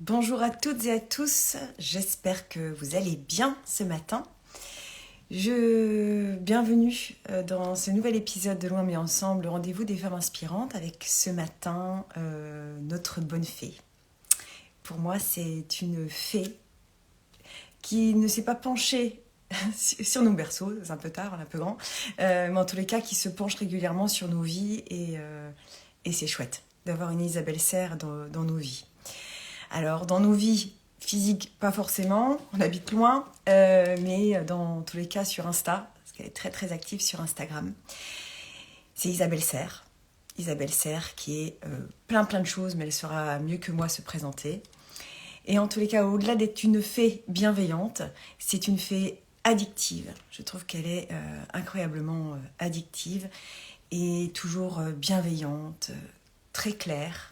Bonjour à toutes et à tous, j'espère que vous allez bien ce matin. Bienvenue dans ce nouvel épisode de Loin mais ensemble, le rendez-vous des femmes inspirantes avec ce matin notre bonne fée. Pour moi, c'est une fée qui ne s'est pas penchée sur nos berceaux, c'est un peu tard, un peu grand, mais en tous les cas qui se penche régulièrement sur nos vies et c'est chouette d'avoir une Isabelle Serre dans nos vies. Alors, dans nos vies physiques, pas forcément, on habite loin, mais dans tous les cas sur Insta, parce qu'elle est très très active sur Instagram. C'est Isabelle Serre. Isabelle Serre qui est plein de choses, mais elle saura mieux que moi se présenter. Et en tous les cas, au-delà d'être une fée bienveillante, c'est une fée addictive. Je trouve qu'elle est incroyablement addictive et toujours bienveillante, très claire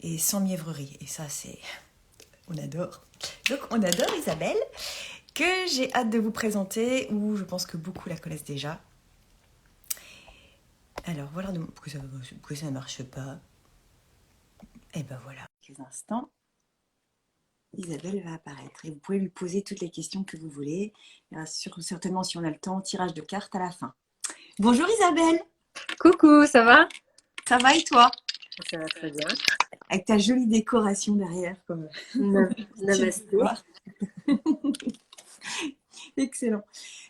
et sans mièvrerie. Et ça, on adore. Donc, on adore Isabelle, que j'ai hâte de vous présenter, ou je pense que beaucoup la connaissent déjà. Alors, voilà pourquoi ça ne marche pas. Et ben voilà, quelques instants. Isabelle va apparaître et vous pouvez lui poser toutes les questions que vous voulez. Il y aura certainement, si on a le temps, tirage de cartes à la fin. Bonjour Isabelle. Coucou, ça va? Ça va et toi? Ça va très bien. Avec ta jolie décoration derrière, comme tu peux Namasté. voir. Excellent.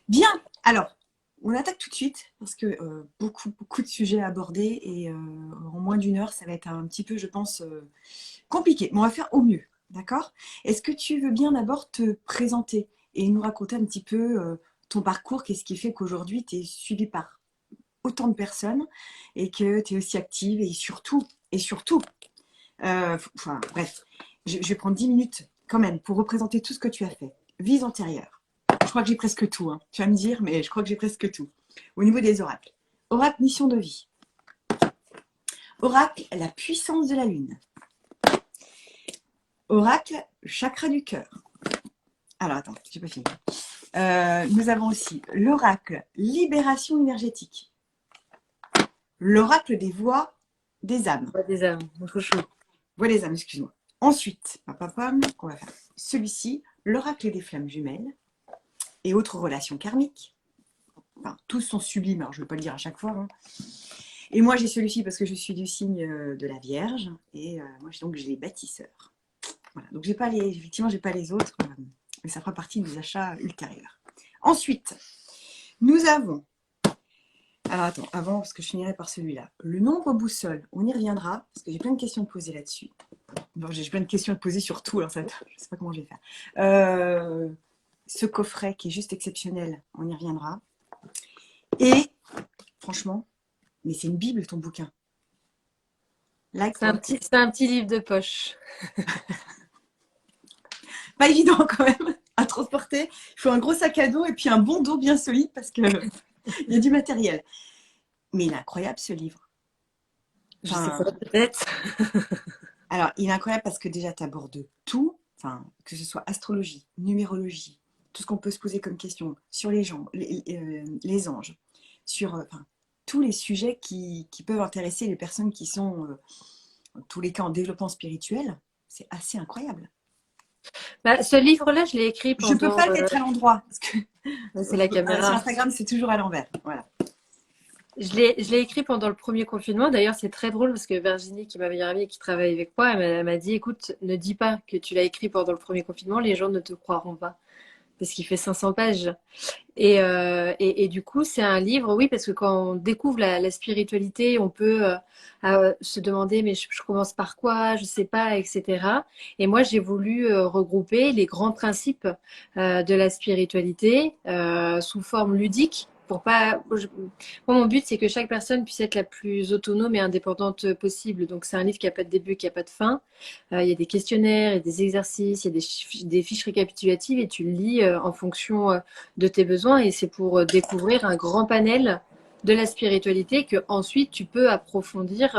Bien, alors, on attaque tout de suite parce que beaucoup de sujets à aborder et en moins d'une heure, ça va être un petit peu, je pense, compliqué. Mais on va faire au mieux, d'accord? Est-ce que tu veux bien d'abord te présenter et nous raconter un petit peu ton parcours, qu'est-ce qui fait qu'aujourd'hui, tu es suivie par autant de personnes et que tu es aussi active et surtout, enfin bref, je vais prendre 10 minutes quand même pour représenter tout ce que tu as fait. Vie antérieure. Je crois que j'ai presque tout, hein. Tu vas me dire, mais je crois que j'ai presque tout. Au niveau des oracles. Oracle mission de vie. Oracle la puissance de la lune. Oracle chakra du cœur. Alors attends, j'ai pas fini. Nous avons aussi l'oracle libération énergétique. L'oracle des voix des âmes. Pas des âmes, trop chaud. Voix des âmes, excuse-moi. Ensuite, on va faire celui-ci, l'oracle des flammes jumelles et autres relations karmiques. Enfin, tous sont sublimes, alors je ne vais pas le dire à chaque fois. Hein. Et moi, j'ai celui-ci parce que je suis du signe de la Vierge et moi, donc, j'ai les bâtisseurs. Voilà. Donc, effectivement, j'ai pas les autres, mais ça fera partie des achats ultérieurs. Ensuite, nous avons, alors attends, avant, parce que je finirai par celui-là, le nombre boussole, on y reviendra, parce que j'ai plein de questions à poser là-dessus. Bon, j'ai plein de questions à poser sur tout, alors je ne sais pas comment je vais faire. Ce coffret qui est juste exceptionnel, on y reviendra. Et, franchement, mais c'est une Bible ton bouquin. Like C'est un petit livre de poche. Pas évident quand même à transporter. Il faut un gros sac à dos et puis un bon dos bien solide parce qu'il y a du matériel. Mais il est incroyable ce livre. Je sais pas, peut-être. Alors, il est incroyable parce que déjà, tu abordes tout, que ce soit astrologie, numérologie, tout ce qu'on peut se poser comme question sur les gens, les anges, sur tous les sujets qui peuvent intéresser les personnes qui sont, en tous les cas, en développement spirituel. C'est assez incroyable. Bah, ce livre-là, je l'ai écrit Je ne peux pendant. pas le mettre à l'endroit parce que C'est la sur caméra. Instagram, c'est toujours à l'envers. Voilà. Je l'ai écrit pendant le premier confinement. D'ailleurs, c'est très drôle parce que Virginie, qui est ma meilleure amie et qui travaille avec moi, elle m'a dit, écoute, ne dis pas que tu l'as écrit pendant le premier confinement, les gens ne te croiront pas. Parce qu'il fait 500 pages. Et du coup, c'est un livre, oui, parce que quand on découvre la spiritualité, on peut se demander, mais je commence par quoi, je sais pas, etc. Et moi, j'ai voulu regrouper les grands principes de la spiritualité sous forme ludique. Pour pas, moi, mon but, c'est que chaque personne puisse être la plus autonome et indépendante possible. Donc, c'est un livre qui n'a pas de début, qui n'a pas de fin. Il y a des questionnaires, il y a des exercices, il y a des fiches récapitulatives et tu le lis en fonction de tes besoins et c'est pour découvrir un grand panel de la spiritualité que ensuite tu peux approfondir.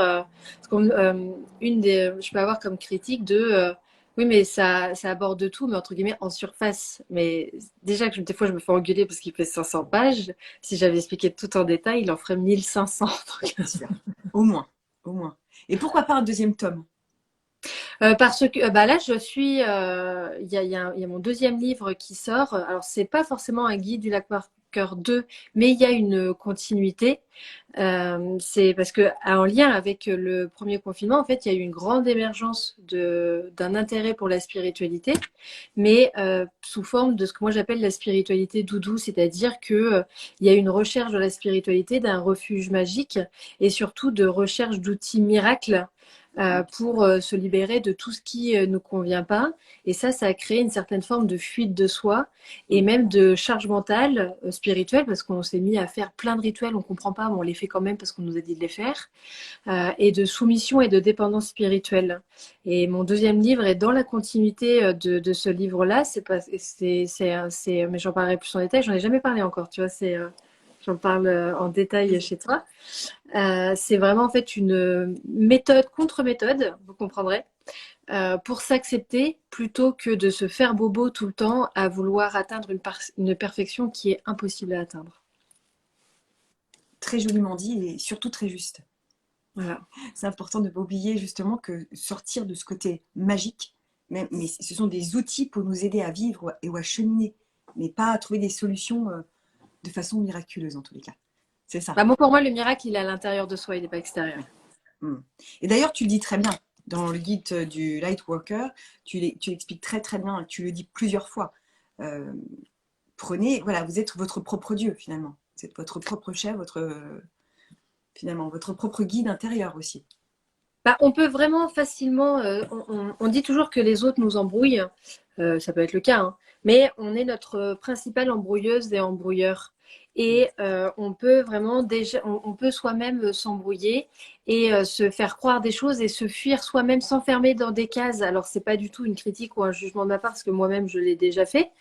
Je peux avoir comme critique de oui mais ça aborde tout mais entre guillemets en surface. Mais déjà que des fois je me fais engueuler parce qu'il fait 500 pages. Si j'avais expliqué tout en détail, il en ferait 1500. Bien sûr. Au moins. Et pourquoi pas un deuxième tome? Parce que bah là, je suis, il y a mon deuxième livre qui sort. Alors, c'est pas forcément un guide du Lightworker 2, mais il y a une continuité. C'est parce que, en lien avec le premier confinement, en fait, il y a eu une grande émergence d'un intérêt pour la spiritualité, mais sous forme de ce que moi j'appelle la spiritualité doudou, c'est-à-dire que il y a une recherche de la spiritualité, d'un refuge magique et surtout de recherche d'outils miracles pour se libérer de tout ce qui ne nous convient pas. Et ça a créé une certaine forme de fuite de soi et même de charge mentale, spirituelle, parce qu'on s'est mis à faire plein de rituels, on comprend pas, mais on les fait quand même parce qu'on nous a dit de les faire, et de soumission et de dépendance spirituelle. Et mon deuxième livre est dans la continuité de ce livre-là. C'est pas, mais j'en parlerai plus en détail. J'en ai jamais parlé encore, tu vois. J'en parle en détail chez toi. C'est vraiment en fait une méthode contre méthode, vous comprendrez, pour s'accepter plutôt que de se faire bobo tout le temps à vouloir atteindre une perfection qui est impossible à atteindre. Très joliment dit et surtout très juste. Voilà. C'est important de ne pas oublier justement que sortir de ce côté magique, mais ce sont des outils pour nous aider à vivre et ou à cheminer, mais pas à trouver des solutions de façon miraculeuse en tous les cas. C'est ça. Bah, pour moi, le miracle, il est à l'intérieur de soi, il n'est pas extérieur. Et d'ailleurs, tu le dis très bien. Dans le guide du Lightworker, tu l'expliques très très bien, tu le dis plusieurs fois. Euh, Prenez, voilà, vous êtes votre propre Dieu finalement. Vous êtes votre propre chef, finalement, votre propre guide intérieur aussi. Bah, on peut vraiment facilement. On dit toujours que les autres nous embrouillent. Ça peut être le cas, hein. Mais on est notre principale embrouilleuse et embrouilleur. Et on peut vraiment déjà, on peut soi-même s'embrouiller et se faire croire des choses et se fuir soi-même, s'enfermer dans des cases. Alors c'est pas du tout une critique ou un jugement de ma part, parce que moi-même je l'ai déjà fait.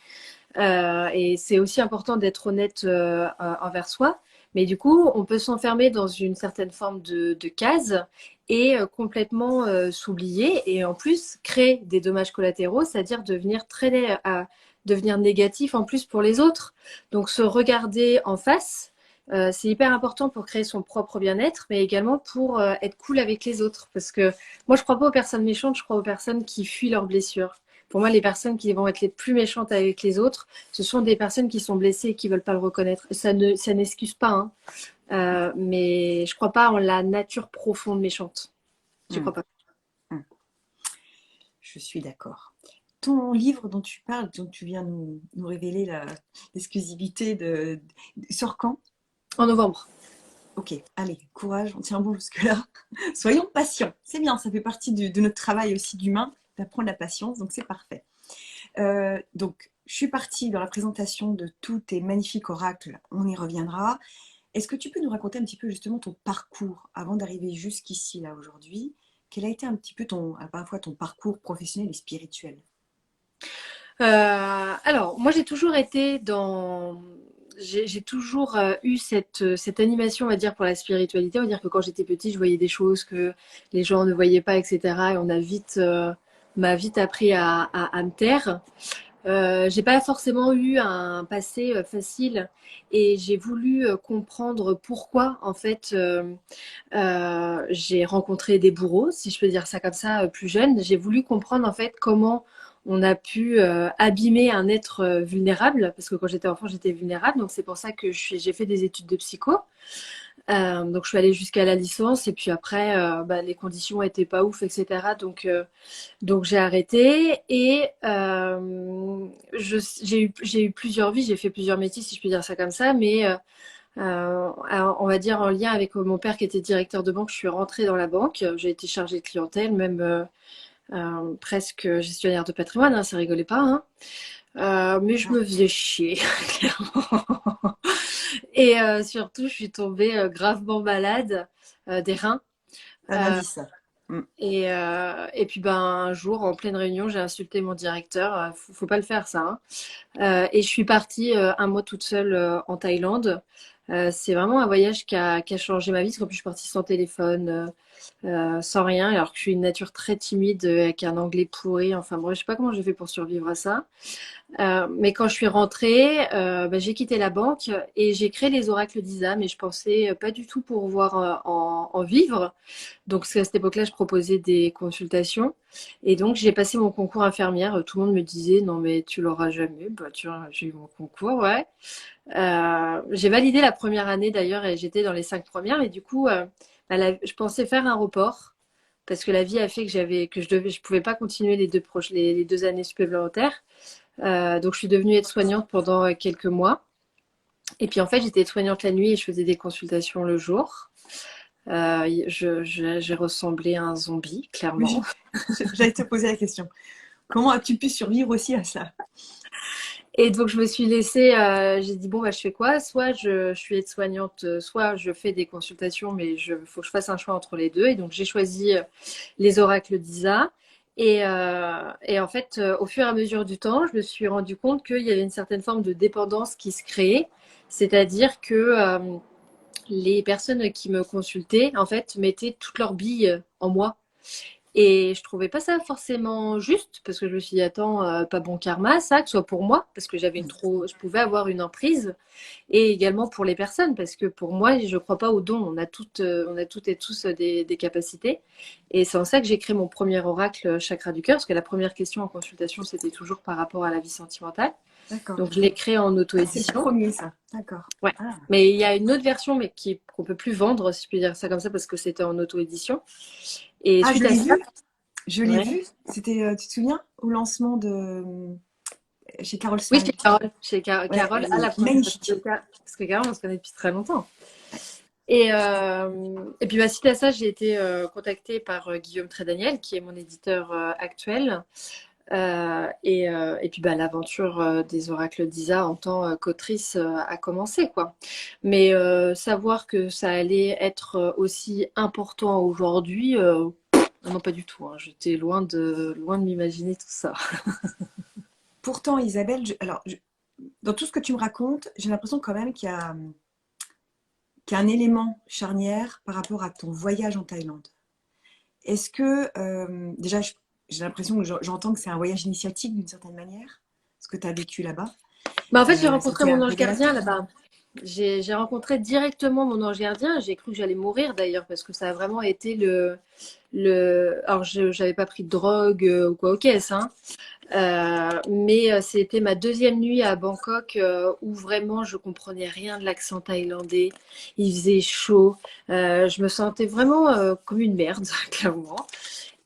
Et c'est aussi important d'être honnête envers soi. Mais du coup, on peut s'enfermer dans une certaine forme de case et complètement s'oublier et en plus créer des dommages collatéraux, c'est-à-dire devenir négatif en plus pour les autres. Donc se regarder en face, c'est hyper important pour créer son propre bien-être, mais également pour être cool avec les autres. Parce que moi, je crois pas aux personnes méchantes, je crois aux personnes qui fuient leurs blessures. Pour moi, les personnes qui vont être les plus méchantes avec les autres, ce sont des personnes qui sont blessées et qui veulent pas le reconnaître. Ça n'excuse pas, hein. Mais je crois pas en la nature profonde méchante. Tu crois Hum, pas? hum. Je suis d'accord. Ton livre dont tu parles, dont tu viens nous révéler l'exclusivité sort quand? En novembre. Ok, allez, courage, on tient bon jusque-là. Soyons patients. C'est bien, ça fait partie de notre travail aussi d'humain, d'apprendre la patience, donc c'est parfait. Donc, je suis partie dans la présentation de tous tes magnifiques oracles, on y reviendra. Est-ce que tu peux nous raconter un petit peu justement ton parcours avant d'arriver jusqu'ici, là, aujourd'hui? Quel a été un petit peu parfois ton parcours professionnel et spirituel? Alors, moi, j'ai toujours été dans. J'ai toujours eu cette animation, on va dire, pour la spiritualité. On va dire que quand j'étais petite, je voyais des choses que les gens ne voyaient pas, etc. Et m'a vite appris à me taire. J'ai pas forcément eu un passé facile et j'ai voulu comprendre pourquoi en fait j'ai rencontré des bourreaux, si je peux dire ça comme ça, plus jeune. J'ai voulu comprendre en fait comment on a pu abîmer un être vulnérable, parce que quand j'étais enfant j'étais vulnérable, donc c'est pour ça que j'ai fait des études de psycho. Donc je suis allée jusqu'à la licence et puis après les conditions étaient pas ouf, etc. Donc j'ai arrêté et j'ai eu plusieurs vies, j'ai fait plusieurs métiers si je peux dire ça comme ça, mais on va dire en lien avec mon père qui était directeur de banque, je suis rentrée dans la banque, j'ai été chargée de clientèle, même presque gestionnaire de patrimoine, hein, ça rigolait pas, hein. Mais je me faisais chier, clairement. Et surtout, je suis tombée gravement malade des reins. Ça m'a dit ça. Mm. Et puis ben, un jour, en pleine réunion, j'ai insulté mon directeur. Faut pas le faire, ça, hein. Et je suis partie un mois toute seule en Thaïlande. C'est vraiment un voyage qui a changé ma vie, parce qu'en plus, je suis partie sans téléphone. sans rien, alors que je suis une nature très timide, avec un anglais pourri. Enfin bref, je sais pas comment j'ai fait pour survivre à ça. Mais quand je suis rentrée, j'ai quitté la banque et j'ai créé les oracles d'Isa, mais je pensais pas du tout pouvoir en vivre. Donc à cette époque-là, je proposais des consultations et donc j'ai passé mon concours infirmière. Tout le monde me disait non mais tu l'auras jamais. Bah tu vois, j'ai eu mon concours, ouais. J'ai validé la première année d'ailleurs et j'étais dans les 5 premières. Et du coup, je pensais faire un report parce que la vie a fait je pouvais pas continuer les 2 années supplémentaires. Donc je suis devenue aide-soignante pendant quelques mois. Et puis en fait, j'étais aide-soignante la nuit et je faisais des consultations le jour. J'ai ressemblé à un zombie, clairement. Oui, j'allais te poser la question. Comment as-tu pu survivre aussi à ça? Et donc, je me suis laissée, j'ai dit, bon, bah, je fais quoi? Soit je suis aide-soignante, soit je fais des consultations, mais il faut que je fasse un choix entre les deux. Et donc, j'ai choisi les oracles d'Isa. Et en fait, au fur et à mesure du temps, je me suis rendu compte qu'il y avait une certaine forme de dépendance qui se créait. C'est-à-dire que les personnes qui me consultaient, en fait, mettaient toutes leurs billes en moi. Et je trouvais pas ça forcément juste parce que je me suis dit attends pas bon karma ça que ce soit pour moi parce que je pouvais avoir une emprise et également pour les personnes parce que pour moi je crois pas aux dons, on a toutes et tous des capacités et c'est en ça que j'ai créé mon premier oracle chakra du cœur parce que la première question en consultation c'était toujours par rapport à la vie sentimentale, D'accord. donc je l'ai créé en Ah, c'est le auto-édition. premier, ça. D'accord. Ouais. Ah, Mais il y a une autre version mais qu'on peut plus vendre si je peux dire ça comme ça parce que c'était en auto-édition et ah, je suite à l'ai ça. vu. Je l'ai Ouais. vu. C'était, tu te souviens, au lancement de chez Carol Oui, Smile. Ouais, Carole elle à la est première. magnifique. Parce que Carole, on se connaît depuis très longtemps. Et puis, suite à ça, j'ai été contactée par Guillaume Trédaniel, qui est mon éditeur actuel. Et puis, l'aventure des oracles d'Isa en tant qu'autrice a commencé, quoi. Mais savoir que ça allait être aussi important aujourd'hui, non, pas du tout, hein. J'étais loin de m'imaginer tout ça. Pourtant, Isabelle, dans tout ce que tu me racontes, j'ai l'impression quand même qu'il y a un élément charnière par rapport à ton voyage en Thaïlande. Est-ce que, déjà, j'ai l'impression que j'entends que c'est un voyage initiatique d'une certaine manière, ce que tu as vécu là-bas. En fait, j'ai rencontré C'était mon un ange gardien révélateur. là-bas. J'ai rencontré directement mon ange gardien. J'ai cru que j'allais mourir d'ailleurs parce que ça a vraiment été Alors, je n'avais pas pris de drogue ou quoi, ok, ça, hein. Mais c'était ma deuxième nuit à Bangkok où vraiment je comprenais rien de l'accent thaïlandais. Il faisait chaud. Je me sentais vraiment comme une merde, clairement.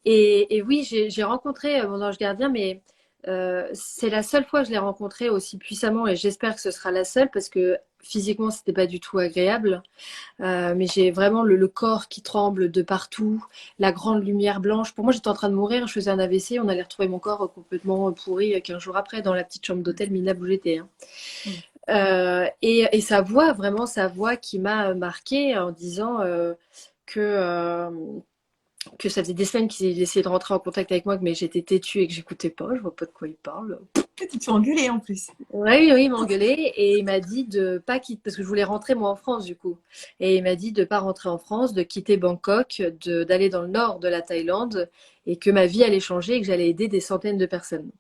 Et oui, j'ai rencontré mon ange gardien, mais c'est la seule fois que je l'ai rencontré aussi puissamment et j'espère que ce sera la seule parce que physiquement, c'était pas du tout agréable. Mais j'ai vraiment le corps qui tremble de partout, la grande lumière blanche. Pour moi, j'étais en train de mourir, je faisais un AVC, on allait retrouver mon corps complètement pourri 15 jours après dans la petite chambre d'hôtel Minab où j'étais, hein. Mm. Et sa voix, vraiment sa voix qui m'a marquée en disant que, euh, que ça faisait des semaines qu'il essayait de rentrer en contact avec moi, mais j'étais têtue et que j'écoutais pas, je vois pas de quoi il parle. Tu te fais engueuler en plus. Oui, oui, il m'a engueulé et il m'a dit de pas quitter, parce que je voulais rentrer moi en France du coup. Et il m'a dit de pas rentrer en France, de quitter Bangkok, d'aller dans le nord de la Thaïlande et que ma vie allait changer et que j'allais aider des centaines de personnes.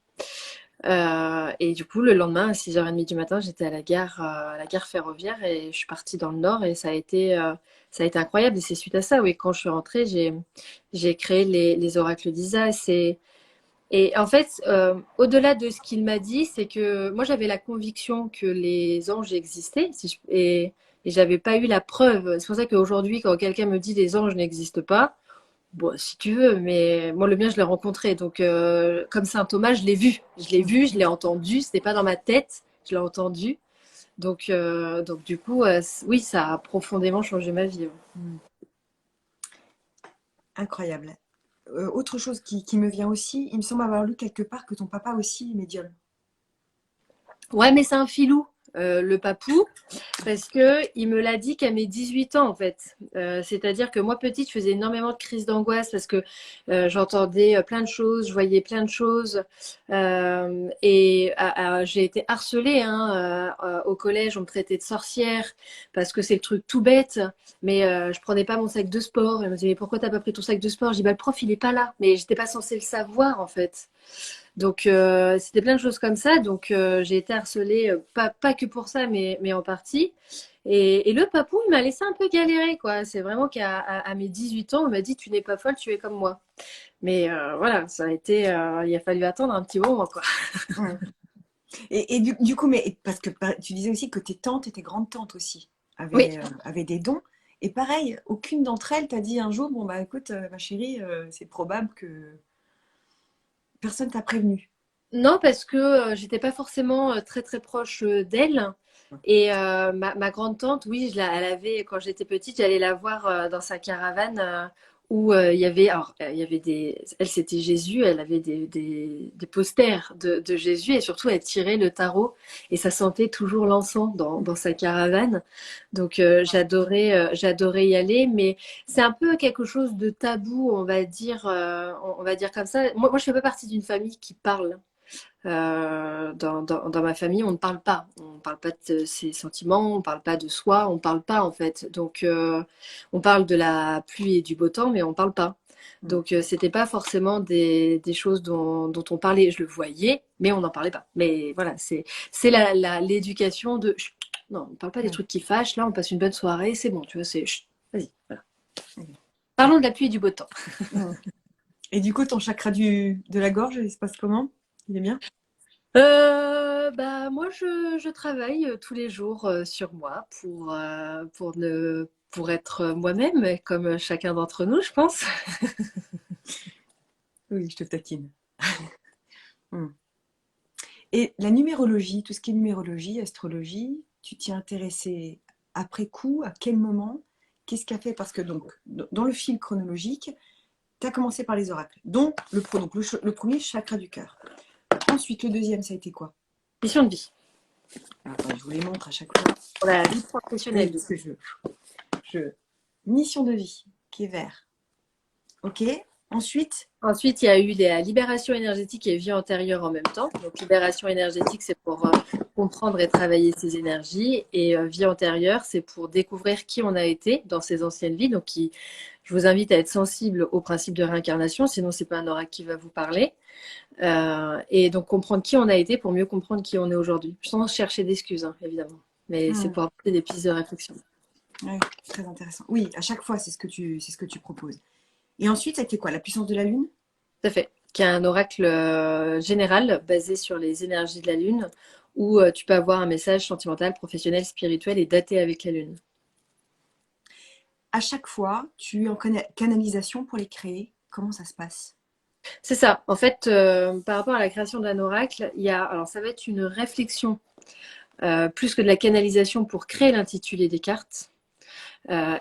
Et du coup, le lendemain, à 6h30 du matin, j'étais à la gare ferroviaire et je suis partie dans le nord et ça a été incroyable. Et c'est suite à ça, oui, quand je suis rentrée, j'ai créé les oracles d'Isa. Et en fait, au-delà de ce qu'il m'a dit, c'est que moi j'avais la conviction que les anges existaient et j'avais pas eu la preuve. C'est pour ça qu'aujourd'hui, quand quelqu'un me dit les anges n'existent pas, bon, si tu veux, mais moi le mien je l'ai rencontré. Donc comme Saint Thomas, je l'ai entendu. C'était pas dans ma tête, je l'ai entendu. Donc du coup, oui, ça a profondément changé ma vie, ouais. Mm. Incroyable. Autre chose qui me vient aussi, il me semble avoir lu quelque part que ton papa aussi est médium. Ouais, mais c'est un filou. le papou, parce que il me l'a dit qu'à mes 18 ans, en fait. C'est-à-dire que moi, petite, je faisais énormément de crises d'angoisse parce que j'entendais plein de choses, je voyais plein de choses. J'ai été harcelée hein, au collège, on me traitait de sorcière parce que c'est le truc tout bête, mais je prenais pas mon sac de sport. Elle me disait, mais pourquoi t'as pas pris ton sac de sport? Je dis, bah le prof, il est pas là. Mais j'étais pas censée le savoir, en fait. Donc, c'était plein de choses comme ça. Donc, j'ai été harcelée, pas que pour ça, mais en partie. Et le papou, il m'a laissé un peu galérer, quoi. C'est vraiment à mes 18 ans, on m'a dit, tu n'es pas folle, tu es comme moi. Mais voilà, ça a été, il a fallu attendre un petit moment, quoi. Ouais. Et du coup, mais parce que tu disais aussi que tes tantes et tes grandes-tantes aussi Oui. avaient des dons. Et pareil, aucune d'entre elles t'a dit un jour, bon bah écoute, ma chérie, c'est probable que personne t'a prévenu. Non, parce que j'étais pas forcément très très proche d'elle. Et ma grande tante, oui, elle avait quand j'étais petite, j'allais la voir dans sa caravane où il y avait, alors il y avait elle c'était Jésus, elle avait des posters de Jésus et surtout elle tirait le tarot et ça sentait toujours l'encens dans sa caravane. Donc j'adorais y aller, mais c'est un peu quelque chose de tabou, on va dire comme ça. Moi je fais pas partie d'une famille qui parle. Dans ma famille, on ne parle pas. On ne parle pas de ses sentiments, on ne parle pas de soi, on ne parle pas en fait. Donc, on parle de la pluie et du beau temps, mais on ne parle pas. Mm. Donc, c'était pas forcément des choses dont on parlait. Je le voyais, mais on n'en parlait pas. Mais voilà, c'est l'éducation de chut, non, on ne parle pas des Ouais. trucs qui fâchent. Là, on passe une bonne soirée, c'est bon, tu vois, c'est chut, vas-y, voilà. Ouais. Parlons de la pluie et du beau temps. Mm. Et du coup, ton chakra de la gorge, il se passe comment? Il est bien? Bah, moi, je travaille tous les jours sur moi pour être moi-même, comme chacun d'entre nous, je pense. Oui, je te taquine. Mm. Et la numérologie, tout ce qui est numérologie, astrologie, tu t'y es intéressé après coup, à quel moment? Qu'est-ce qui a fait? Parce que donc, dans le fil chronologique, tu as commencé par les oracles, dont le premier, chakra du cœur. Ensuite, le deuxième, ça a été quoi? Mission de vie. Alors, attends, je vous les montre à chaque fois. Pour la vie Oui, professionnelle. parce que mission de vie, qui est vert. Ok. Ensuite, Ensuite, il y a eu la libération énergétique et vie antérieure en même temps. Donc, libération énergétique, c'est pour comprendre et travailler ses énergies. Et vie antérieure, c'est pour découvrir qui on a été dans ses anciennes vies. Donc, je vous invite à être sensible au principe de réincarnation, sinon, c'est pas un oracle qui va vous parler. Et donc, comprendre qui on a été pour mieux comprendre qui on est aujourd'hui. Sans chercher d'excuses, hein, évidemment. Mais c'est pour apporter des pistes de réflexion. ouais, très intéressant. Oui, à chaque fois, c'est ce que tu proposes. Et ensuite, ça a été quoi? La puissance de la lune? Tout à fait. Qui est un oracle général basé sur les énergies de la Lune, où tu peux avoir un message sentimental, professionnel, spirituel et daté avec la Lune. À chaque fois, tu es en canalisation pour les créer. Comment ça se passe? C'est ça. En fait, par rapport à la création d'un oracle, alors ça va être une réflexion plus que de la canalisation pour créer l'intitulé des cartes.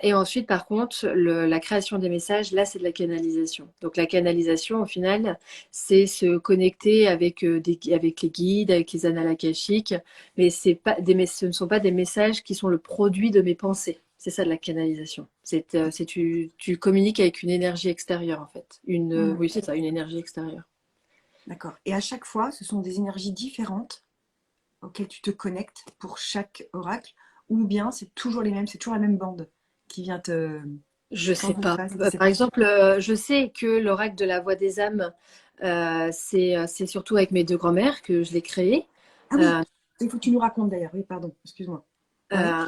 Et ensuite, par contre, la création des messages, là, c'est de la canalisation. Donc, la canalisation, au final, c'est se connecter avec, avec les guides, avec les annales akashiques, mais ce ne sont pas des messages qui sont le produit de mes pensées. C'est ça de la canalisation. Tu communiques avec une énergie extérieure, en fait. Hmm, Oui, c'est ça, une énergie extérieure. d'accord. Et à chaque fois, ce sont des énergies différentes auxquelles tu te connectes pour chaque oracle, ou bien c'est toujours les mêmes, c'est toujours la même bande qui vient te... Je Comment sais ça se pas. passe? Par exemple, je sais que l'oracle de la voix des âmes, c'est surtout avec mes deux grand-mères que je l'ai créé. Ah oui, Euh, il faut que tu nous racontes d'ailleurs. Oui, pardon, excuse-moi. Ouais. euh,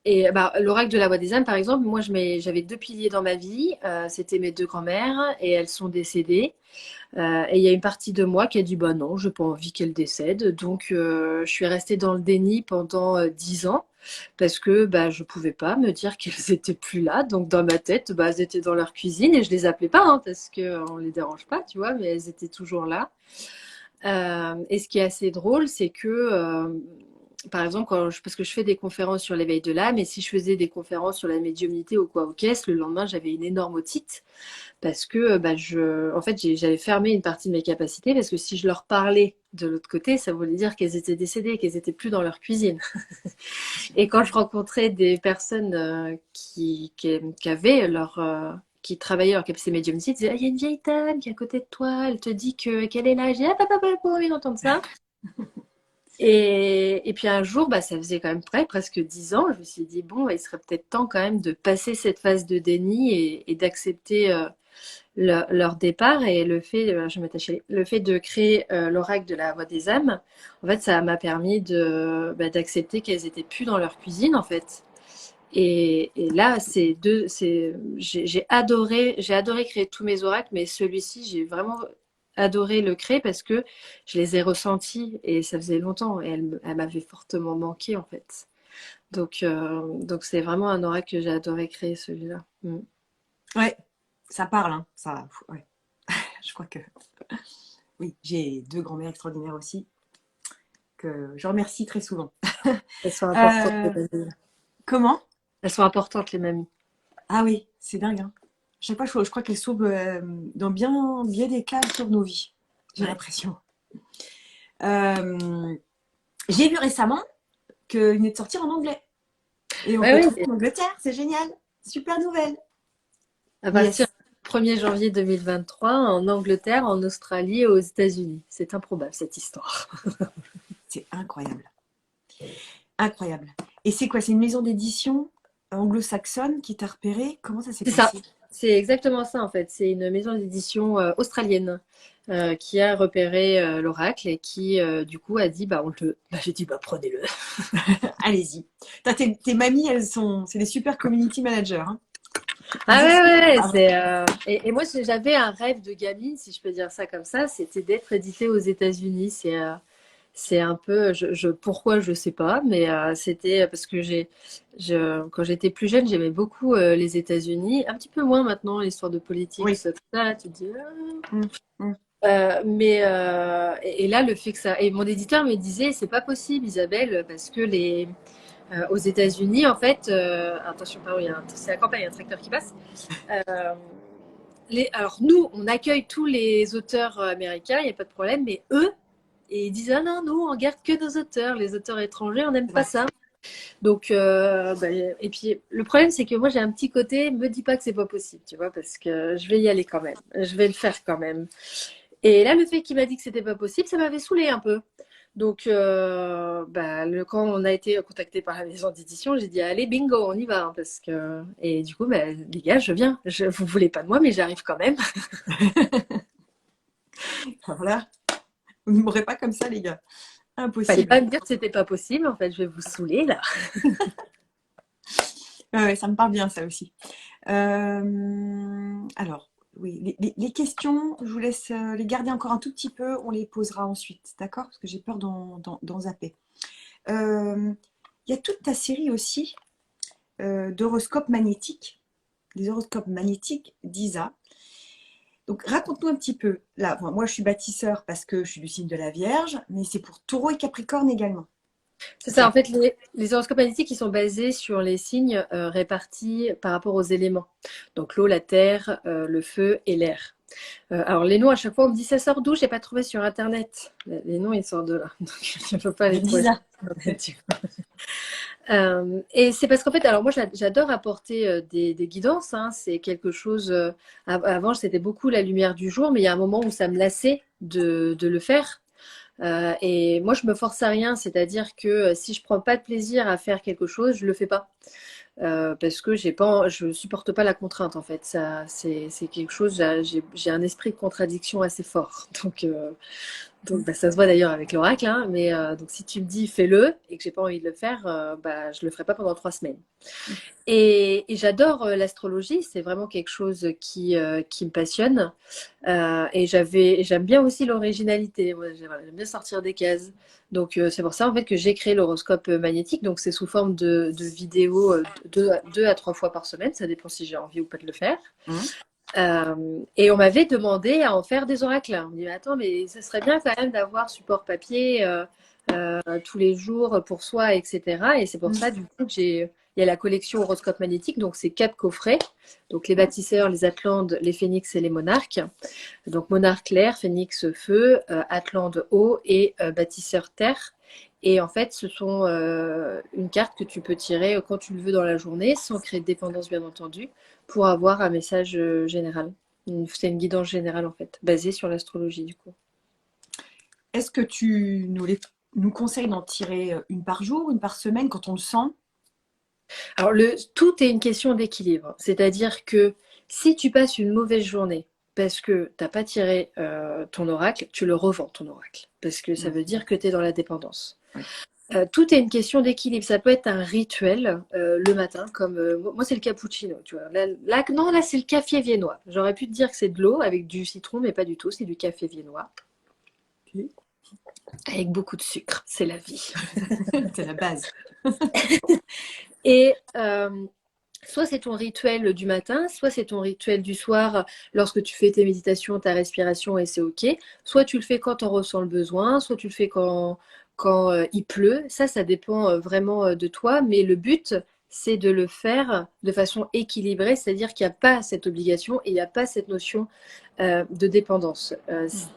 et bah, l'oracle de la voix des âmes, par exemple, moi j'avais deux piliers dans ma vie. C'était mes deux grand-mères et elles sont décédées. Et il y a une partie de moi qui a dit bah non, je n'ai pas envie qu'elles décèdent. Donc je suis restée dans le déni pendant 10 ans parce que bah, je ne pouvais pas me dire qu'elles n'étaient plus là. Donc dans ma tête, bah, elles étaient dans leur cuisine et je ne les appelais pas hein, parce qu'on ne les dérange pas, tu vois, mais elles étaient toujours là. Et ce qui est assez drôle, c'est que par exemple, parce que je fais des conférences sur l'éveil de l'âme, et si je faisais des conférences sur la médiumnité ou quoi, ok, le lendemain, j'avais une énorme otite parce que bah, en fait, j'avais fermé une partie de mes capacités parce que si je leur parlais de l'autre côté, ça voulait dire qu'elles étaient décédées, qu'elles étaient plus dans leur cuisine. Et quand je rencontrais des personnes qui avaient qui travaillaient leur capacité médiumnique, ils disaient, ah, il y a une vieille dame qui est à côté de toi, elle te dit qu'elle est là. J'ai dit, ah, papa, pas envie d'entendre ça. Et puis un jour, bah, ça faisait quand même presque 10 ans, je me suis dit, bon, il serait peut-être temps quand même de passer cette phase de déni et d'accepter leur départ. Et je m'attachais, le fait de créer l'oracle de la voix des âmes, en fait, ça m'a permis d'accepter qu'elles étaient plus dans leur cuisine, en fait. Et là, j'ai adoré créer tous mes oracles, mais celui-ci, j'ai vraiment adoré le créer parce que je les ai ressentis et ça faisait longtemps et elle m'avait fortement manqué en fait. Donc c'est vraiment un oracle que j'ai adoré créer celui-là. Mm. Ouais, ça parle, hein. Ça, ouais. Je crois que oui, j'ai deux grands-mères extraordinaires aussi que je remercie très souvent. Elles sont importantes Euh, les mamies. comment? Elles sont importantes les mamies. Ah oui, c'est dingue, hein. Je sais pas, je crois qu'elles s'ouvrent dans bien des cas sur nos vies. J'ai Ouais. l'impression. Euh, j'ai vu récemment qu'il venait de sortir en anglais. Et on Ouais, peut le oui. trouver en Angleterre, c'est génial. Super nouvelle. À partir Yes, du 1er janvier 2023, en Angleterre, en Australie et aux États-Unis. C'est improbable cette histoire. c'est incroyable. Incroyable. Et c'est quoi? C'est une maison d'édition anglo-saxonne qui t'a repéré? Comment ça s'est C'est ça. passé? C'est exactement ça en fait. C'est une maison d'édition australienne qui a repéré l'oracle et qui du coup a dit bah on le. Bah, j'ai dit bah prenez-le. Allez-y. Tes mamies, c'est des super community managers, hein. Ah Ils ouais, expliquent. ouais, ouais, Ah, et moi j'avais un rêve de gamine, si je peux dire ça comme ça, c'était d'être édité aux États-Unis. C'est un peu, pourquoi je sais pas, mais c'était parce que quand j'étais plus jeune, j'aimais beaucoup les États-Unis, un petit peu moins maintenant, l'histoire de politique, tout oui. ça, tout ça, là, tu te dis. Mm, mm. Et là, le fait que ça, et mon éditeur me disait, c'est pas possible, Isabelle, parce que aux États-Unis, en fait, attention, pardon, c'est la campagne, il y a un tracteur qui passe. Euh, alors nous, on accueille tous les auteurs américains, il n'y a pas de problème, mais eux, et ils disent ah non, nous on garde que nos auteurs, les auteurs étrangers, on n'aime C'est pas vrai. ça. Donc, et puis le problème c'est que moi j'ai un petit côté, me dis pas que c'est pas possible, tu vois, parce que je vais y aller quand même, je vais le faire quand même. Et là, le fait qu'il m'a dit que c'était pas possible, ça m'avait saoulé un peu. Donc, quand on a été contacté par la maison d'édition, j'ai dit allez bingo, on y va, hein, parce que et du coup, bah, les gars, je viens. Vous voulez pas de moi, mais j'arrive quand même. Alors là, vous ne mourrez pas comme ça, les gars. Fallait Impossible. pas me dire que c'était pas possible. En fait, je vais vous saouler là. Ouais, ouais, ça me parle bien, ça aussi. Alors, oui, les questions, je vous laisse les garder encore un tout petit peu. On les posera ensuite, d'accord? Parce que j'ai peur d'en zapper. Euh, Il y a toute ta série aussi d'horoscopes magnétiques, des horoscopes magnétiques d'Isa. Donc, raconte-nous un petit peu. Là, bon, moi, je suis bâtisseur parce que je suis du signe de la Vierge, mais c'est pour Taureau et Capricorne également. C'est C'est ça. En ça. fait, les horoscopes magnétiques, ils sont basés sur les signes répartis par rapport aux éléments. Donc l'eau, la terre, le feu et l'air. Alors les noms, à chaque fois, on me dit ça sort d'où? J'ai pas trouvé sur Internet. Les noms, ils sortent de là. Donc je ne peux pas les trouver sur D'Isa. Internet. Et c'est parce qu'en fait, alors moi j'adore apporter des guidances, hein. C'est quelque chose. Avant, c'était beaucoup la lumière du jour, mais il y a un moment où ça me lassait de le faire. Et moi, je me force à rien, c'est-à-dire que si je prends pas de plaisir à faire quelque chose, je le fais pas. Parce que je supporte pas la contrainte en fait. Ça, c'est quelque chose. J'ai un esprit de contradiction assez fort. Donc bah, ça se voit d'ailleurs avec l'oracle, hein, mais donc si tu me dis fais-le et que j'ai pas envie de le faire, bah je le ferai pas pendant 3 semaines. Et j'adore l'astrologie, c'est vraiment quelque chose qui me passionne. J'aime bien aussi l'originalité. Moi, j'aime bien sortir des cases. Donc c'est pour ça en fait que j'ai créé l'horoscope magnétique. Donc c'est sous forme de vidéos 2 à 3 fois par semaine. Ça dépend si j'ai envie ou pas de le faire. Hum. Et on m'avait demandé à en faire des oracles. On me dit, attends, mais ce serait bien quand même d'avoir support papier. tous les jours pour soi, etc. Et c'est pour ça, du coup, il y a la collection Horoscope Magnétique, donc c'est 4 coffrets. Donc les bâtisseurs, les Atlantes, les Phénix et les Monarques. Donc Monarque l'air, Phénix feu, Atlante eau et Bâtisseur terre. Et en fait, ce sont une carte que tu peux tirer quand tu le veux dans la journée, sans créer de dépendance, bien entendu, pour avoir un message général. C'est une guidance générale, en fait, basée sur l'astrologie, du coup. Est-ce que tu nous conseilles d'en tirer une par jour, une par semaine quand on le sent? Alors, tout est une question d'équilibre. C'est-à-dire que si tu passes une mauvaise journée parce que tu n'as pas tiré ton oracle, tu le revends, ton oracle. Parce que ça veut dire que tu es dans la dépendance. Oui. Tout est une question d'équilibre. Ça peut être un rituel le matin, comme moi c'est le cappuccino, tu vois. Non, là c'est le café viennois. J'aurais pu te dire que c'est de l'eau avec du citron, mais pas du tout. C'est du café viennois Okay. avec beaucoup de sucre. C'est la vie. C'est la base. Et soit c'est ton rituel du matin, soit c'est ton rituel du soir lorsque tu fais tes méditations, ta respiration et c'est ok. Soit tu le fais quand on ressent le besoin, soit tu le fais quand il pleut. Ça dépend vraiment de toi. Mais le but, c'est de le faire de façon équilibrée, c'est-à-dire qu'il n'y a pas cette obligation et il n'y a pas cette notion de dépendance.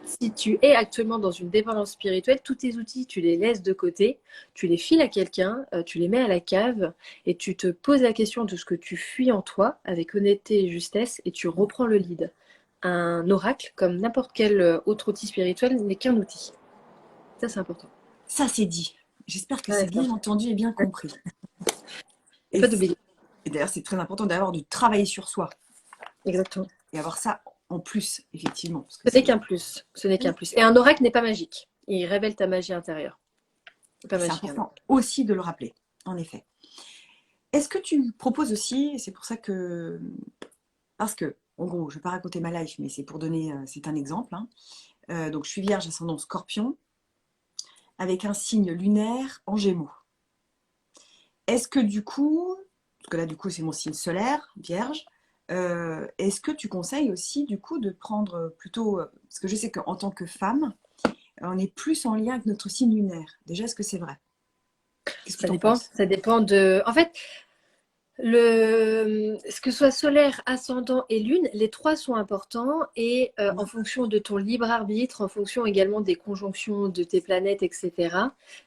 Si tu es actuellement dans une dépendance spirituelle, tous tes outils, tu les laisses de côté, tu les files à quelqu'un, tu les mets à la cave et tu te poses la question de ce que tu fuis en toi avec honnêteté et justesse et tu reprends le lead. Un oracle, comme n'importe quel autre outil spirituel, n'est qu'un outil. Ça, c'est important. Ça, c'est dit. J'espère que Ouais, c'est bien entendu et bien compris. il Et, n'y a pas d'obligation. et d'ailleurs, c'est très important d'avoir de travailler sur soi Exactement. et avoir ça en plus, effectivement. Parce que Ce n'est qu'un plus. Ce n'est qu'un plus. Et un oracle n'est pas magique. Il révèle ta magie intérieure. C'est pas c'est magique. important aussi de le rappeler, en effet. Est-ce que tu proposes aussi, c'est pour ça que, parce que, en gros, je ne vais pas raconter ma life, mais c'est pour donner, c'est un exemple. Hein. Donc, je suis vierge ascendant scorpion, avec un signe lunaire en gémeaux. Est-ce que du coup, parce que là, du coup, c'est mon signe solaire, vierge, est-ce que tu conseilles aussi, du coup, de prendre plutôt, parce que je sais qu'en tant que femme, on est plus en lien avec notre signe lunaire. Déjà, est-ce que c'est vrai? Qu'est-ce que Ça tu en dépend. penses? Ça dépend de. En fait, ce que soit solaire, ascendant et lune, les trois sont importants et en fonction de ton libre arbitre, en fonction également des conjonctions de tes planètes, etc.,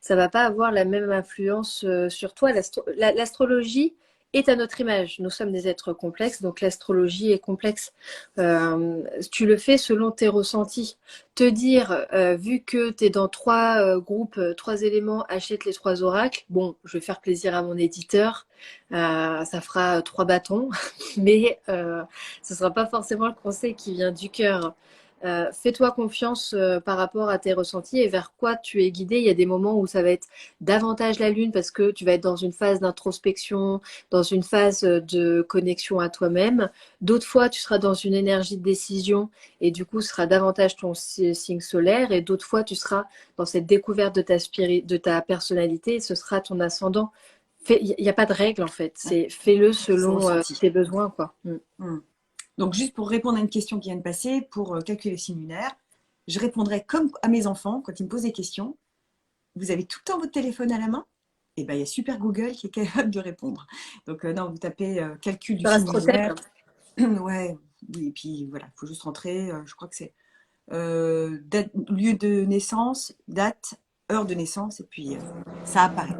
ça va pas avoir la même influence sur toi. L'astrologie est à notre image. Nous sommes des êtres complexes, donc l'astrologie est complexe. Tu le fais selon tes ressentis. Te dire, vu que tu es dans trois groupes, trois éléments, achète les trois oracles, bon, je vais faire plaisir à mon éditeur. Ça fera 3 bâtons, mais ce ne sera pas forcément le conseil qui vient du cœur. Fais-toi confiance par rapport à tes ressentis et vers quoi tu es guidé. Il y a des moments où ça va être davantage la lune parce que tu vas être dans une phase d'introspection, dans une phase de connexion à toi-même. D'autres fois, tu seras dans une énergie de décision et du coup, ce sera davantage ton signe solaire. Et d'autres fois, tu seras dans cette découverte de ta personnalité et ce sera ton ascendant. Il n'y a pas de règle en fait. Fais-le Son selon ressenti. tes besoins, quoi. Donc, juste pour répondre à une question qui vient de passer, pour calculer le signe lunaire, je répondrai comme à mes enfants quand ils me posent des questions. Vous avez tout le temps votre téléphone à la main? Et bien, il y a super Google qui est capable de répondre. Donc, non, vous tapez calcul du Sur signe lunaire. Astrotep, Ouais, oui, et puis voilà, il faut juste rentrer. Je crois que c'est lieu de naissance, date, heure de naissance, et puis ça apparaît.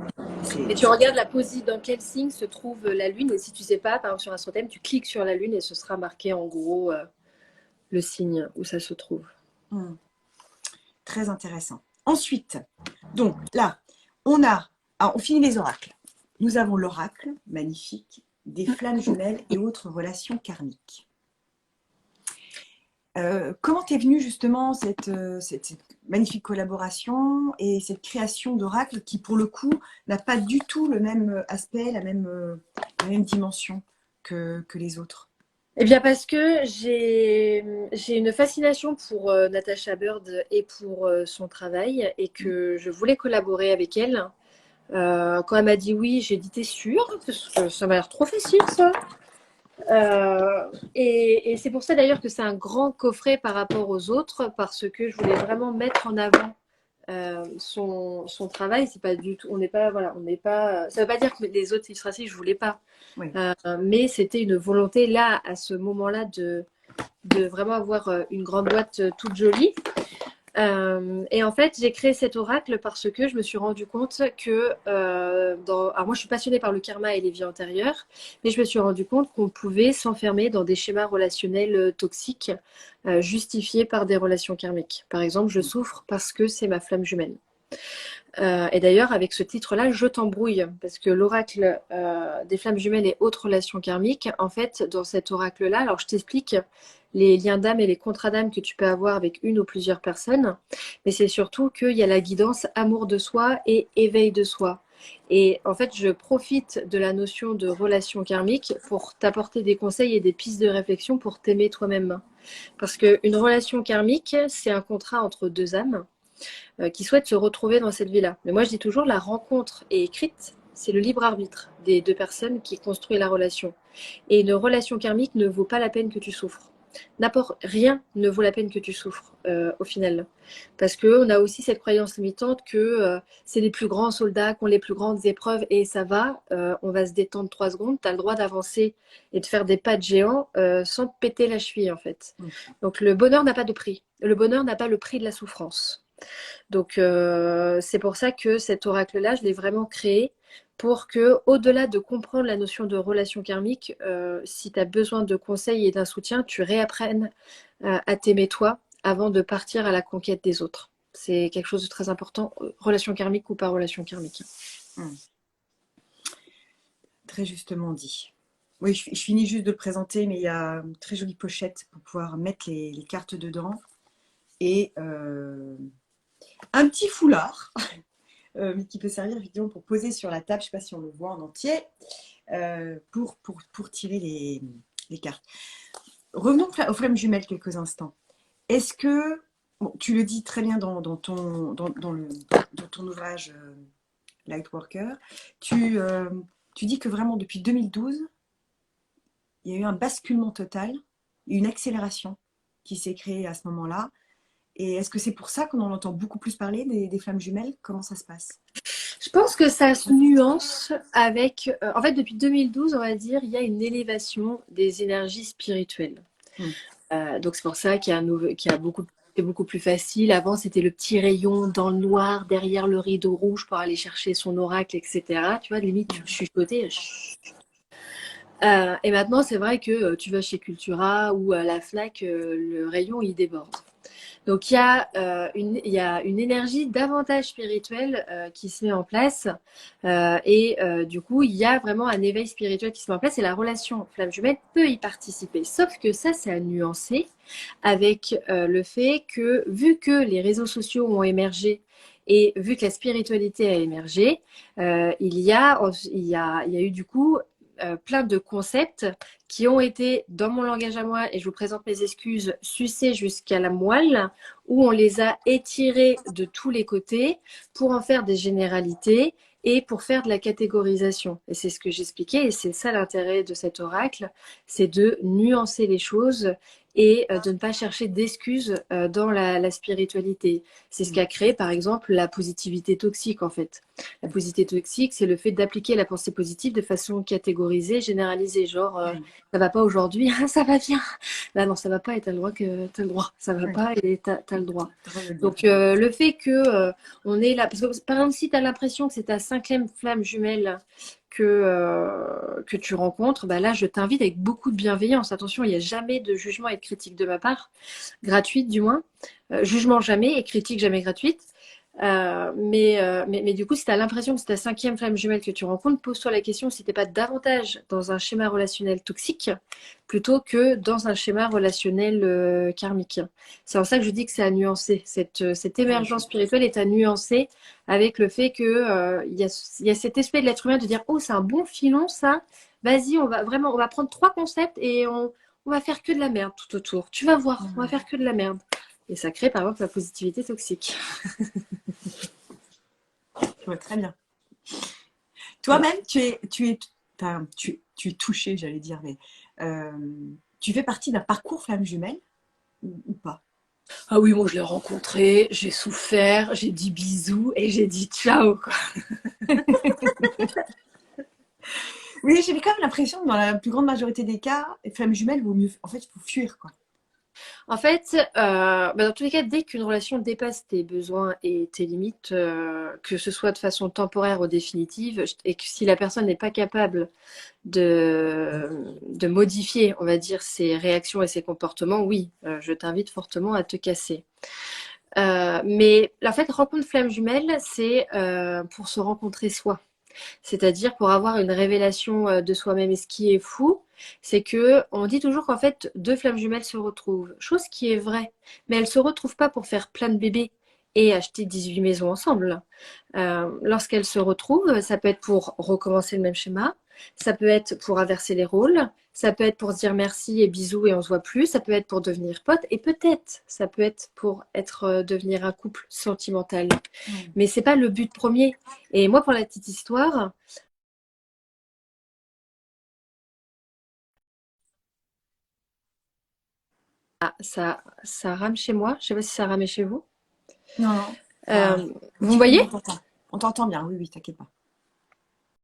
et tu regardes la position dans quel signe se trouve la lune. Et si tu sais pas, par exemple sur Astrotep, tu cliques sur la lune et ce sera marqué en gros le signe où ça se trouve. Très intéressant. Ensuite, donc là, on finit les oracles. Nous avons l'oracle, magnifique, des flammes jumelles et autres relations karmiques. Comment t'es venue justement cette magnifique collaboration et cette création d'oracle qui, pour le coup, n'a pas du tout le même aspect, la même dimension que les autres? Eh bien parce que j'ai une fascination pour Natasha Bird et pour son travail et que je voulais collaborer avec elle. Quand elle m'a dit oui, j'ai dit t'es sûre? Parce que ça m'a l'air trop facile ça. Et c'est pour ça d'ailleurs que c'est un grand coffret par rapport aux autres, parce que je voulais vraiment mettre en avant son travail, c'est pas du tout, on n'est pas, voilà, on n'est pas, ça veut pas dire que les autres illustratrices, je voulais pas, Oui. mais c'était une volonté là, à ce moment-là, de vraiment avoir une grande boîte toute jolie. Et en fait, j'ai créé cet oracle parce que je me suis rendu compte que, alors moi je suis passionnée par le karma et les vies antérieures, mais je me suis rendu compte qu'on pouvait s'enfermer dans des schémas relationnels toxiques justifiés par des relations karmiques. Par exemple, je souffre parce que c'est ma flamme jumelle. Et d'ailleurs, avec ce titre-là, je t'embrouille, parce que l'oracle des flammes jumelles et autres relations karmiques, en fait, dans cet oracle-là, alors je t'explique les liens d'âme et les contrats d'âme que tu peux avoir avec une ou plusieurs personnes, mais c'est surtout qu'il y a la guidance amour de soi et éveil de soi. Et en fait, je profite de la notion de relation karmique pour t'apporter des conseils et des pistes de réflexion pour t'aimer toi-même. Parce qu'une relation karmique, c'est un contrat entre deux âmes qui souhaitent se retrouver dans cette vie-là. Mais moi, je dis toujours, la rencontre est écrite, c'est le libre arbitre des deux personnes qui construit la relation. Et une relation karmique ne vaut pas la peine que tu souffres. N'importe rien ne vaut la peine que tu souffres au final. Parce qu'on a aussi cette croyance limitante que c'est les plus grands soldats qui ont les plus grandes épreuves et ça va, on va se détendre 3 secondes, tu as le droit d'avancer et de faire des pas de géant sans te péter la cheville en fait. Donc le bonheur n'a pas de prix. Le bonheur n'a pas le prix de la souffrance. Donc, c'est pour ça que cet oracle-là, je l'ai vraiment créé pour que, au-delà de comprendre la notion de relation karmique, si tu as besoin de conseils et d'un soutien, tu réapprennes à t'aimer toi avant de partir à la conquête des autres. C'est quelque chose de très important, relation karmique ou pas relation karmique. Hum, Très justement dit. Oui, je finis juste de le présenter, mais il y a une très jolie pochette pour pouvoir mettre les cartes dedans. Et un petit foulard, mais qui peut servir effectivement pour poser sur la table, je ne sais pas si on le voit en entier, pour tirer les cartes. Revenons aux flammes jumelles quelques instants. Est-ce que, bon, tu le dis très bien dans ton ouvrage Lightworker, tu dis que vraiment depuis 2012, il y a eu un basculement total, une accélération qui s'est créée à ce moment-là. Et est-ce que c'est pour ça qu'on en entend beaucoup plus parler des flammes jumelles? Comment ça se passe? Je pense que ça se nuance avec... en fait, depuis 2012, on va dire, il y a une élévation des énergies spirituelles. Hmm. Donc c'est pour ça qu'il y a, qu'il y a beaucoup, c'est beaucoup plus facile. Avant, c'était le petit rayon dans le noir, derrière le rideau rouge pour aller chercher son oracle, etc. Tu vois, limite, tu chuchotais. Et maintenant, c'est vrai que tu vas chez Cultura ou à la Fnac, le rayon, il déborde. Donc il y a une énergie davantage spirituelle qui se met en place et du coup il y a vraiment un éveil spirituel qui se met en place et la relation flamme jumelle peut y participer. Sauf que ça c'est à nuancer avec le fait que vu que les réseaux sociaux ont émergé et vu que la spiritualité a émergé, il y a eu du coup plein de concepts qui ont été, dans mon langage à moi, et je vous présente mes excuses, sucés jusqu'à la moelle, où on les a étirés de tous les côtés pour en faire des généralités et pour faire de la catégorisation. Et c'est ce que j'expliquais, et c'est ça l'intérêt de cet oracle, c'est de nuancer les choses et de ne pas chercher d'excuses dans la spiritualité. C'est ce qui a créé, par exemple, la positivité toxique, en fait. La positivité toxique, c'est le fait d'appliquer la pensée positive de façon catégorisée, généralisée. Genre, ça va pas aujourd'hui, ça va bien. Là, non, ça va pas et t'as le droit que t'as le droit. Ça va pas et t'as le droit. Donc, le fait que on est là, parce que par exemple, si tu as l'impression que c'est ta cinquième flamme jumelle que tu rencontres, bah là, je t'invite avec beaucoup de bienveillance. Attention, il n'y a jamais de jugement et de critique de ma part, gratuite du moins. Jugement jamais et critique jamais gratuite. Mais du coup, si tu as l'impression que c'est ta cinquième flamme jumelle que tu rencontres, pose-toi la question si tu n'es pas davantage dans un schéma relationnel toxique plutôt que dans un schéma relationnel karmique. C'est en ça que je dis que c'est à nuancer. Cette émergence spirituelle est à nuancer avec le fait que il y a cet aspect de l'être humain de dire oh, c'est un bon filon ça. Vas-y, on va prendre 3 concepts et on va faire que de la merde tout autour. Tu vas voir, on va faire que de la merde. Et ça crée par exemple la positivité toxique. Je vois très bien. Toi-même, tu es touché, j'allais dire, mais tu fais partie d'un parcours flamme jumelle ou pas? Ah oui, moi je l'ai rencontré, j'ai souffert, j'ai dit bisous et j'ai dit ciao, quoi. Oui, j'ai quand même l'impression que dans la plus grande majorité des cas, les flammes jumelles, vaut mieux, en fait, il faut fuir, quoi. En fait, dans tous les cas, dès qu'une relation dépasse tes besoins et tes limites, que ce soit de façon temporaire ou définitive, et que si la personne n'est pas capable de modifier, on va dire, ses réactions et ses comportements, oui, je t'invite fortement à te casser. Mais en fait, rencontre flamme jumelle, c'est pour se rencontrer soi. C'est-à-dire pour avoir une révélation de soi-même. Et ce qui est fou, c'est que on dit toujours qu'en fait, deux flammes jumelles se retrouvent. Chose qui est vraie. Mais elles se retrouvent pas pour faire plein de bébés et acheter 18 maisons ensemble. Lorsqu'elles se retrouvent, ça peut être pour recommencer le même schéma, ça peut être pour inverser les rôles, ça peut être pour se dire merci et bisous et on se voit plus, ça peut être pour devenir pote et peut-être ça peut être pour être devenir un couple sentimental. Mm. Mais c'est pas le but premier. Et moi, pour la petite histoire, ça rame chez moi. Je sais pas si ça ramait chez vous. Non, non, ça, Euh, un vous me petit peu, mais voyez? on t'entend. On t'entend bien, oui, oui, t'inquiète pas.